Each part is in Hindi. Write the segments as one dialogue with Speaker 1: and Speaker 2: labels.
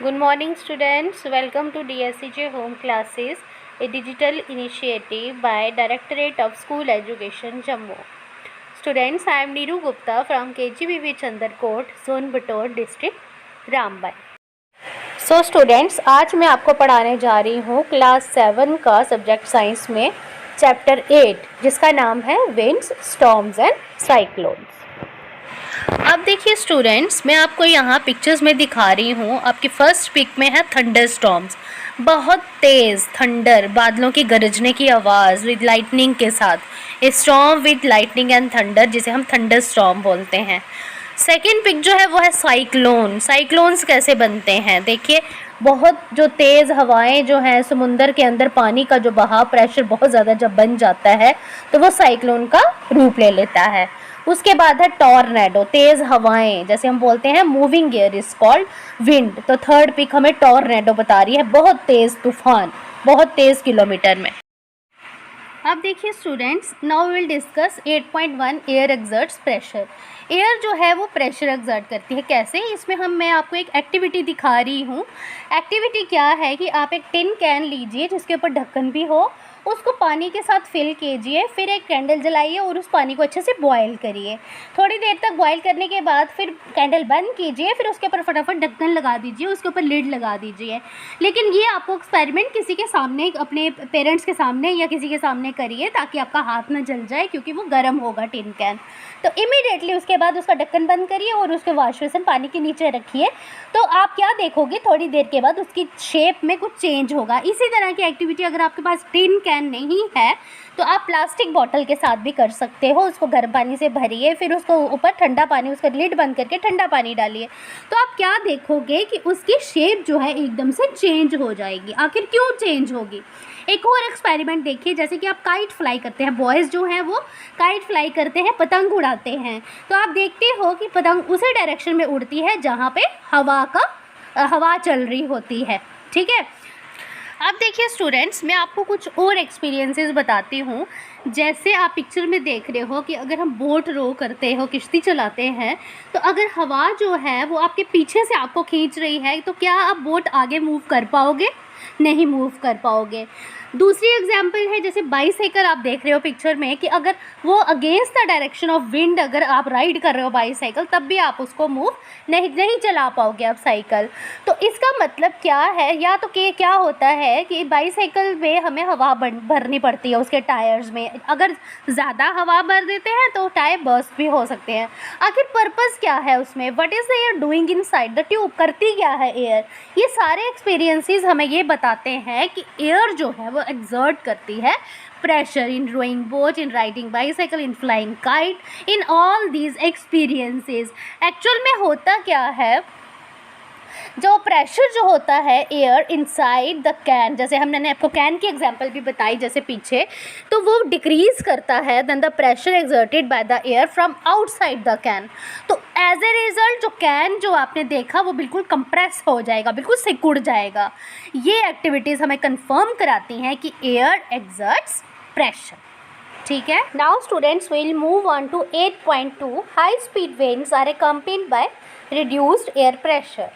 Speaker 1: Good morning students, welcome to DSCJ Home Classes, a digital initiative by Directorate of School Education Jammu. Students, I am Neeru Gupta from KGBV Chandarkot, Zone Bator District, Rambai. So students, आज मैं आपको पढ़ाने जा रही हूँ क्लास 7 का सब्जेक्ट साइंस में चैप्टर 8 जिसका नाम है विंड्स, स्टॉर्म्स एंड साइक्लोन्स। अब देखिए स्टूडेंट्स, मैं आपको यहाँ पिक्चर्स में दिखा रही हूँ। आपकी फर्स्ट पिक में है थंडर स्टॉर्म्स, बहुत तेज़ थंडर, बादलों की गरजने की आवाज़ विद लाइटनिंग के साथ, ए storm with lightning and thunder जिसे हम थंडर स्टॉर्म बोलते हैं। सेकेंड पिक जो है वो है साइक्लोन। साइक्लोन्स कैसे बनते हैं देखिए, बहुत जो तेज़ हवाएं जो हैं समुंदर के अंदर, पानी का जो बहाव प्रेशर बहुत ज़्यादा जब बन जाता है तो वो साइक्लोन का रूप ले लेता है। उसके बाद है टॉर्नेडो, तेज़ हवाएं, जैसे हम बोलते हैं moving air is called wind. तो थर्ड पिक हमें टॉर्नेडो बता रही है, बहुत तेज़ तूफान, बहुत तेज़ किलोमीटर में। अब देखिए students, now will discuss 8.1 air exerts pressure. Air जो है वो प्रेशर एक्सर्ट करती है। कैसे? इसमें मैं आपको एक एक्टिविटी दिखा रही हूँ। एक्टिविटी क्या है कि आप एक टिन कैन लीजिए जिसके ऊपर ढक्कन भी हो, उसको पानी के साथ फिल कीजिए, फिर एक कैंडल जलाइए और उस पानी को अच्छे से बॉयल करिए। थोड़ी देर तक बॉयल करने के बाद फिर कैंडल बंद कीजिए, फिर उसके ऊपर फटाफट ढक्कन लगा दीजिए, उसके ऊपर लिड लगा दीजिए। लेकिन ये आपको एक्सपेरिमेंट किसी के सामने, अपने पेरेंट्स के सामने या किसी के सामने करिए ताकि आपका हाथ ना जल जाए, क्योंकि वो गर्म होगा टिन कैन। तो इमीडिएटली उसके बाद उसका ढक्कन बंद करिए और उसके वॉश बेसिन पानी के नीचे रखिए। तो आप क्या देखोगे, थोड़ी देर के बाद उसकी शेप में कुछ चेंज होगा। इसी तरह की एक्टिविटी अगर आपके पास टिन कैन नहीं है तो आप प्लास्टिक बॉटल के साथ भी कर सकते हो। उसको गर्म पानी से भरिए, फिर उसको ऊपर ठंडा पानी, उसका लिड बंद करके ठंडा पानी डालिए। तो आप क्या देखोगे कि उसकी शेप जो है एकदम से चेंज हो जाएगी। आखिर क्यों चेंज होगी? एक और एक्सपेरिमेंट देखिए, जैसे कि आप काइट फ्लाई करते हैं, बॉयज़ जो हैं वो काइट फ्लाई करते हैं, पतंग उड़ाते हैं। तो आप देखते हो कि पतंग उसी डायरेक्शन में उड़ती है जहाँ पे हवा चल रही होती है। ठीक है। अब देखिए स्टूडेंट्स, मैं आपको कुछ और एक्सपीरियंसेस बताती हूँ। जैसे आप पिक्चर में देख रहे हो कि अगर हम बोट रो करते हो, किश्ती चलाते हैं, तो अगर हवा जो है वो आपके पीछे से आपको खींच रही है तो क्या आप बोट आगे मूव कर पाओगे? नहीं मूव कर पाओगे। दूसरी एग्जाम्पल है, जैसे बाईसाइकिल आप देख रहे हो पिक्चर में कि अगर वो against the direction of wind अगर आप राइड कर रहे हो बाईसाइकिल, तब भी आप उसको मूव नहीं चला पाओगे आप साइकिल। तो इसका मतलब क्या है, या तो क्या होता है कि बाईसाइकिल में हमें हवा भरनी पड़ती है उसके टायर्स में। अगर ज़्यादा हवा भर देते हैं तो टायर बर्स्ट भी हो सकते हैं। आखिर पर्पज़ क्या है उसमें? What is the air doing inside the tube? करती क्या है एयर? ये सारे एक्सपीरियंसेस हमें ये बताते हैं कि एयर जो है वो exert करती है pressure in rowing boat, in riding bicycle, in flying kite, in all these experiences। Actual में होता क्या है, जो प्रेशर जो होता है एयर इनसाइड द कैन, जैसे मैंने आपको कैन की एग्जांपल भी बताई जैसे पीछे, तो वो डिक्रीज करता है then the pressure exerted by the air from outside the can. तो एज ए रिजल्ट जो कैन जो आपने देखा वो बिल्कुल कंप्रेस हो जाएगा, बिल्कुल सिकुड़ जाएगा। ये एक्टिविटीज़ हमें कंफर्म कराती हैं कि एयर एक्सर्ट्स प्रेशर। ठीक है। Now students will move on to 8.2 high speed winds are accompanied by reduced air pressure.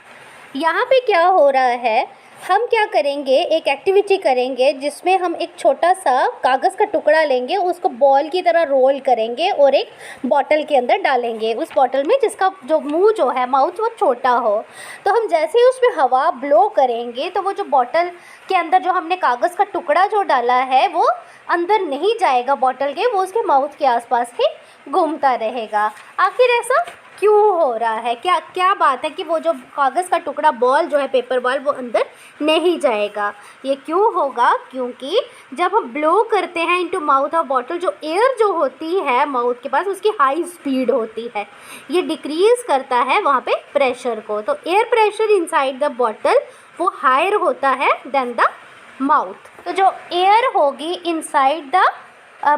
Speaker 1: यहाँ पे क्या हो रहा है, हम क्या करेंगे, एक एक्टिविटी करेंगे जिसमें हम एक छोटा सा कागज़ का टुकड़ा लेंगे, उसको बॉल की तरह रोल करेंगे और एक बॉटल के अंदर डालेंगे। उस बॉटल में जिसका जो मुंह जो है, माउथ, वो छोटा हो। तो हम जैसे ही उसमें हवा ब्लो करेंगे तो वो जो बॉटल के अंदर जो हमने कागज़ का टुकड़ा जो डाला है वो अंदर नहीं जाएगा बॉटल के, वो उसके माउथ के आसपास ही घूमता रहेगा। आखिर ऐसा क्यों हो रहा है? क्या बात है कि वो जो कागज़ का टुकड़ा, बॉल जो है, पेपर बॉल, वो अंदर नहीं जाएगा? ये क्यों होगा? क्योंकि जब हम ब्लो करते हैं इनटू माउथ ऑफ बॉटल, जो एयर जो होती है माउथ के पास उसकी हाई स्पीड होती है, ये डिक्रीज़ करता है वहाँ पे प्रेशर को। तो air pressure inside the bottle वो हायर होता है देन द माउथ। तो जो एयर होगी इनसाइड द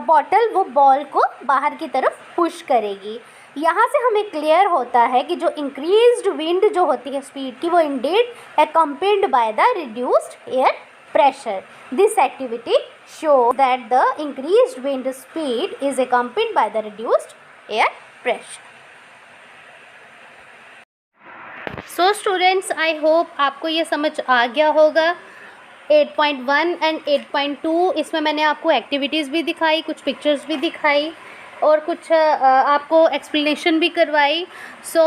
Speaker 1: बॉटल वो बॉल को बाहर की तरफ पुश करेगी। यहाँ से हमें क्लियर होता है कि जो इंक्रीज्ड विंड जो होती है स्पीड की, वो Indeed accompanied by the reduced air pressure. This activity show that the increased wind speed is accompanied by the reduced air pressure. So students, I hope आपको ये समझ आ गया होगा। 8.1 एंड 8.2 इसमें मैंने आपको एक्टिविटीज़ भी दिखाई, कुछ पिक्चर्स भी दिखाई और कुछ आपको एक्सप्लेनेशन भी करवाई। So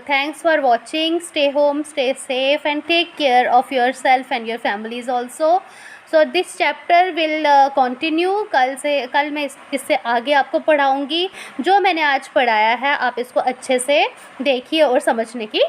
Speaker 1: thanks for watching. Stay home, stay safe and take care of yourself and your families also. So this chapter will continue. कल मैं इससे आगे आपको पढ़ाऊँगी। जो मैंने आज पढ़ाया है आप इसको अच्छे से देखिए और समझने की